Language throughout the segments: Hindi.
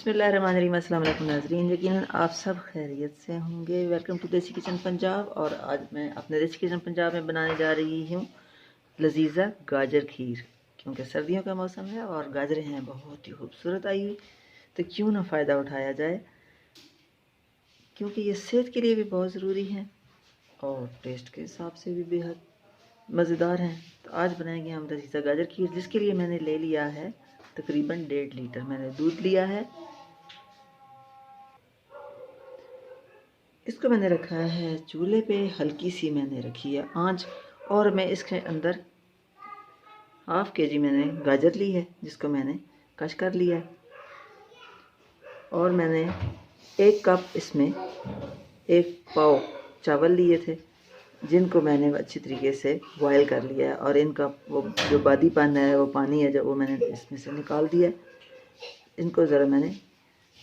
बिस्मिल्लाहिर्रहमानिर्रहीम। अस्सलाम वालेकुम नाज़रीन, यकीनन आप सब खैरियत से होंगे। वेलकम टू देसी किचन पंजाब। और आज मैं अपने देसी किचन पंजाब में बनाने जा रही हूँ लजीज़ा गाजर खीर। क्योंकि सर्दियों का मौसम है और गाजरें हैं बहुत ही खूबसूरत आई हुई, तो क्यों ना फ़ायदा उठाया जाए, क्योंकि ये सेहत के लिए भी बहुत ज़रूरी है और टेस्ट के हिसाब से भी बेहद मज़ेदार हैं। तो आज बनाएंगे हम लजीज़ा गाजर खीर, जिसके लिए मैंने ले लिया है तकरीबन 1.5 लीटर मैंने दूध लिया है। इसको मैंने रखा है चूल्हे पे, हल्की सी मैंने रखी है आंच। और मैं इसके अंदर हाफ के जी मैंने गाजर ली है, जिसको मैंने कश कर लिया है। और मैंने 1 कप इसमें 1 पाव चावल लिए थे, जिनको मैंने अच्छी तरीके से बॉयल कर लिया है। और इनका वो जो बादीपन है, वो पानी है जो, वो मैंने इसमें से निकाल दिया है। इनको ज़रा मैंने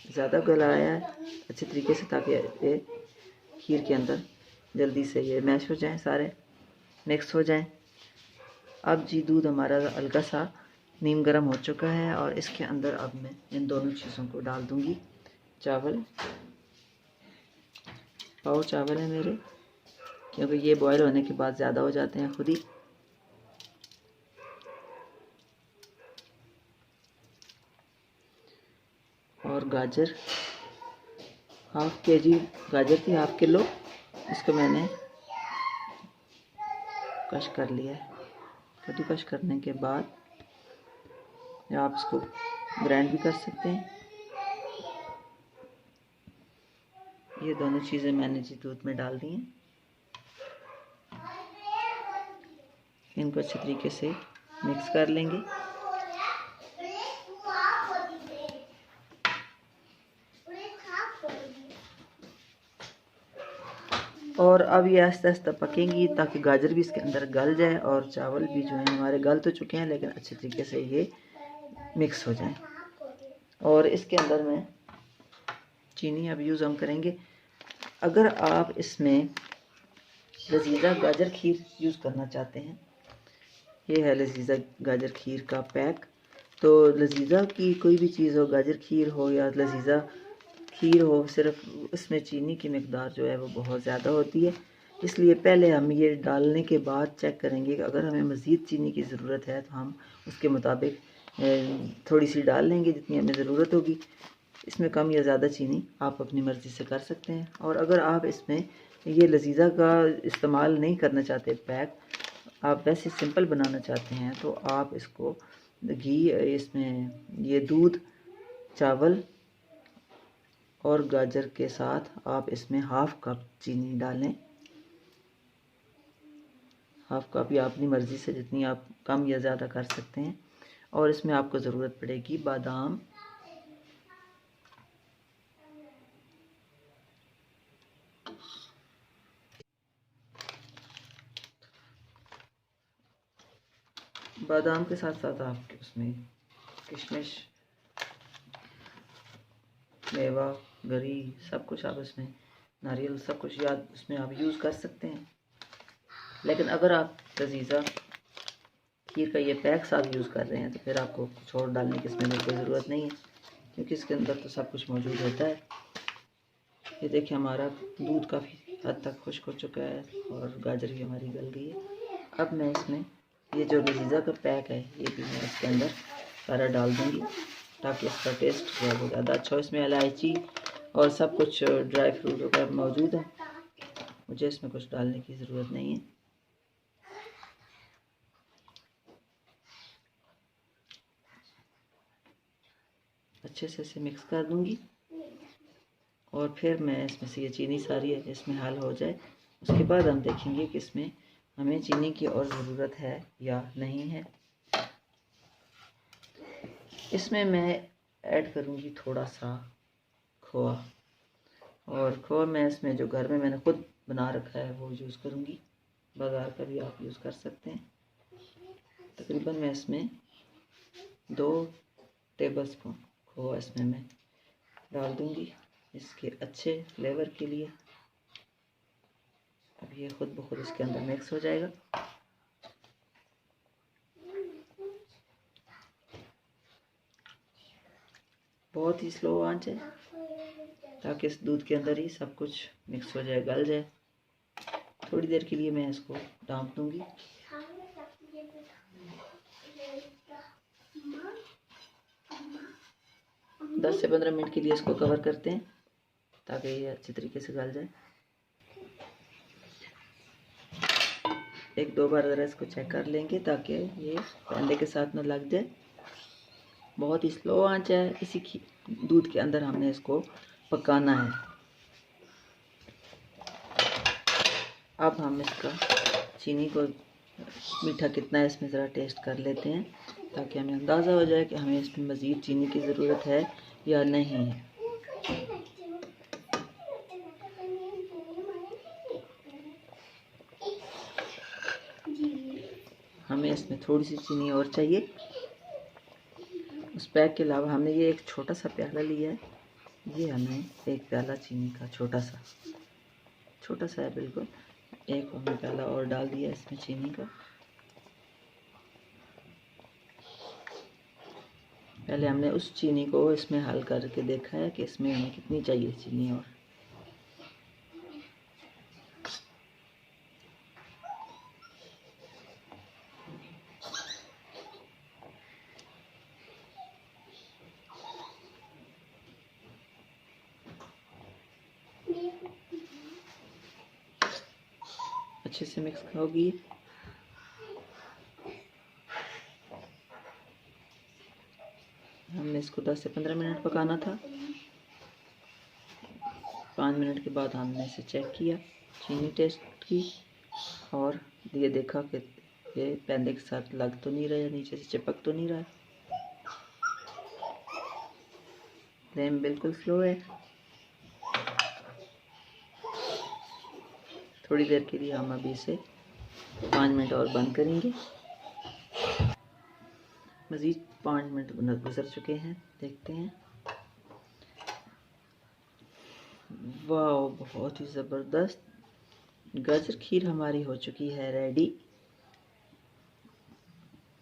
ज़्यादा गलाया है अच्छी तरीके से, ताकि ये खीर के अंदर जल्दी से ये मैश हो जाएं, सारे मिक्स हो जाएं। अब जी दूध हमारा हल्का सा नीम गर्म हो चुका है और इसके अंदर अब मैं इन दोनों चीज़ों को डाल दूंगी। चावल, पाव चावल है मेरे, क्योंकि ये बॉयल होने के बाद ज़्यादा हो जाते हैं खुद ही। और गाजर, हाफ के जी गाजर थी, हाफ किलो, इसको मैंने कश कर लिया है। कद्दूकश करने के बाद या आप इसको ग्राइंड भी कर सकते हैं। ये दोनों चीज़ें मैंने जी दूध में डाल दी हैं। इनको अच्छे तरीके से मिक्स कर लेंगे। और अब ये आहिस्ता आहिस्ता पकेंगी, ताकि गाजर भी इसके अंदर गल जाए और चावल भी जो है हमारे गल तो चुके हैं, लेकिन अच्छे तरीके से ये मिक्स हो जाए। और इसके अंदर में चीनी अब यूज़ हम करेंगे। अगर आप इसमें लजीज़ा गाजर खीर यूज़ करना चाहते हैं, ये है लजीज़ा गाजर खीर का पैक। तो लजीज़ा की कोई भी चीज़ हो, गाजर खीर हो या लजीज़ा खीर हो, सिर्फ उसमें चीनी की मिकदार जो है वो बहुत ज़्यादा होती है। इसलिए पहले हम ये डालने के बाद चेक करेंगे कि अगर हमें मज़ीद चीनी की ज़रूरत है तो हम उसके मुताबिक थोड़ी सी डाल लेंगे, जितनी हमें ज़रूरत होगी। इसमें कम या ज़्यादा चीनी आप अपनी मर्ज़ी से कर सकते हैं। और अगर आप इसमें ये लजीज़ा का इस्तेमाल नहीं करना चाहते पैक, आप वैसे सिंपल बनाना चाहते हैं, तो आप इसको घी, इसमें ये दूध, चावल और गाजर के साथ आप इसमें हाफ कप चीनी डालें। हाफ कप या अपनी मर्ज़ी से जितनी आप कम या ज़्यादा कर सकते हैं। और इसमें आपको ज़रूरत पड़ेगी बादाम, बादाम के साथ साथ आप उसमें किशमिश, मेवा, गरी, सब कुछ आप इसमें, नारियल, सब कुछ याद उसमें आप यूज़ कर सकते हैं। लेकिन अगर आप लजीज़ा खीर का ये पैक साथ यूज़ कर रहे हैं, तो फिर आपको कुछ और डालने की इसमें कोई ज़रूरत नहीं है, क्योंकि इसके अंदर तो सब कुछ मौजूद होता है। ये देखिए हमारा दूध काफ़ी हद तक खुश्क हो चुका है और गाजर भी हमारी गल गई है। अब मैं इसमें ये जो लजीज़ा का पैक है, ये भी मैं इसके अंदर सारा डाल दूँगी, ताकि इसका टेस्ट जो है वो ज़्यादा अच्छा हो। इसमें इलायची और सब कुछ ड्राई फ्रूट वगैरह मौजूद है, मुझे इसमें कुछ डालने की ज़रूरत नहीं है। अच्छे से इसे मिक्स कर दूँगी और फिर मैं इसमें से ये चीनी सारी है इसमें हल हो जाए, उसके बाद हम देखेंगे कि इसमें हमें चीनी की और ज़रूरत है या नहीं है। इसमें मैं ऐड करूँगी थोड़ा सा खोआ, और खोआ मैं इसमें जो घर में मैंने खुद बना रखा है वो यूज़ करूँगी, बाज़ार का भी आप यूज़ कर सकते हैं। तकरीबन मैं इसमें 2 टेबलस्पून खोआ इसमें मैं डाल दूँगी, इसके अच्छे फ्लेवर के लिए। अब ये खुद ब खुद इसके अंदर मिक्स हो जाएगा। बहुत ही स्लो आंच है ताकि इस दूध के अंदर ही सब कुछ मिक्स हो जाए, गल जाए। थोड़ी देर के लिए मैं इसको ढाँप दूँगी। 10 से 15 मिनट के लिए इसको कवर करते हैं ताकि ये अच्छी तरीके से गल जाए। एक दो बार ज़रा इसको चेक कर लेंगे ताकि ये अंडे के साथ न लग जाए। बहुत ही स्लो आंच है, इसी दूध के अंदर हमने इसको पकाना है। अब हम इसका चीनी को मीठा कितना है इसमें ज़रा टेस्ट कर लेते हैं ताकि हमें अंदाज़ा हो जाए कि हमें इसमें मज़ीद चीनी की ज़रूरत है या नहीं है। हमें इसमें थोड़ी सी चीनी और चाहिए। उस पैक के अलावा हमने ये एक छोटा सा प्याला लिया है, ये हमें एक प्याला चीनी का छोटा सा है बिल्कुल, एक हमने प्याला और डाल दिया इसमें चीनी का। पहले हमने उस चीनी को इसमें हल करके देखा है कि इसमें हमें कितनी चाहिए चीनी और अच्छे से मिक्स होगी। हमने इसको 10 से 15 मिनट पकाना था। 5 मिनट के बाद हमने इसे चेक किया, चीनी टेस्ट की और ये देखा कि ये पैंदे के साथ लग तो नहीं रहा है, नीचे से चिपक तो नहीं रहा है। फ्लेम बिल्कुल स्लो है। थोड़ी देर के लिए हम अभी इसे 5 मिनट और बंद करेंगे। मज़ीद 5 मिनट गुजर चुके हैं, देखते हैं। वाह, बहुत ही ज़बरदस्त गाजर खीर हमारी हो चुकी है रेडी।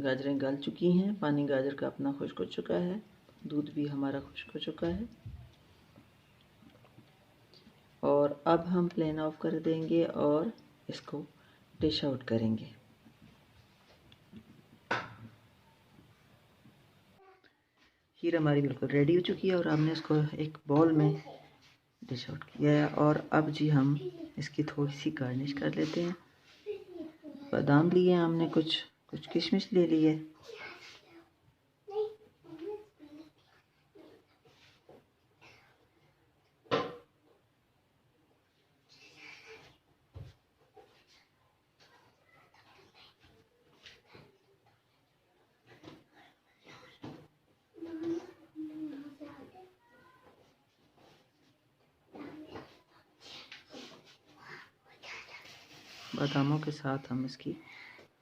गाजरें गल चुकी हैं, पानी गाजर का अपना खुश्क हो चुका है, दूध भी हमारा खुश्क हो चुका है। और अब हम फ्लेम ऑफ कर देंगे और इसको डिश आउट करेंगे। खीर हमारी बिल्कुल रेडी हो चुकी है और हमने इसको एक बाउल में डिश आउट किया है। और अब जी हम इसकी थोड़ी सी गार्निश कर लेते हैं। बादाम लिए हमने, कुछ किशमिश ले लिए। बादामों के साथ हम इसकी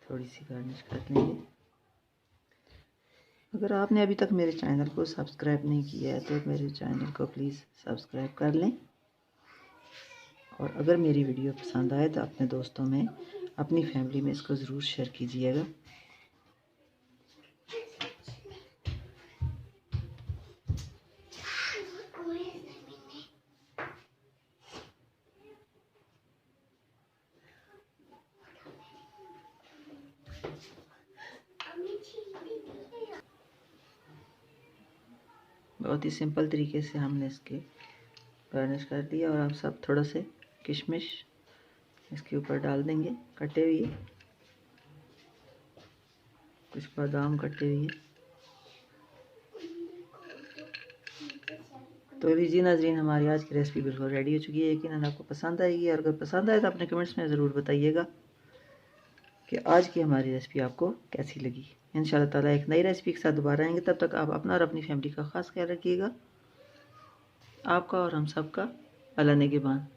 थोड़ी सी गार्निश कर लेंगे। अगर आपने अभी तक मेरे चैनल को सब्सक्राइब नहीं किया है तो मेरे चैनल को प्लीज़ सब्सक्राइब कर लें। और अगर मेरी वीडियो पसंद आए तो अपने दोस्तों में, अपनी फैमिली में इसको ज़रूर शेयर कीजिएगा। बहुत ही सिंपल तरीके से हमने इसके गार्निश कर दिया। और हम सब थोड़ा से किशमिश इसके ऊपर डाल देंगे कटे हुए, कुछ बादाम कटे हुए। तो जी नाज़रीन, हमारी आज की रेसिपी बिल्कुल रेडी हो चुकी है। यकीनन आपको पसंद आएगी और अगर पसंद आए तो अपने कमेंट्स में ज़रूर बताइएगा कि आज की हमारी रेसिपी आपको कैसी लगी। इंशाल्लाह ताला एक नई रेसिपी के साथ दोबारा आएंगे। तब तक आप अपना और अपनी फैमिली का ख़ास ख्याल रखिएगा। आपका और हम सबका अल्लाह निगहबान।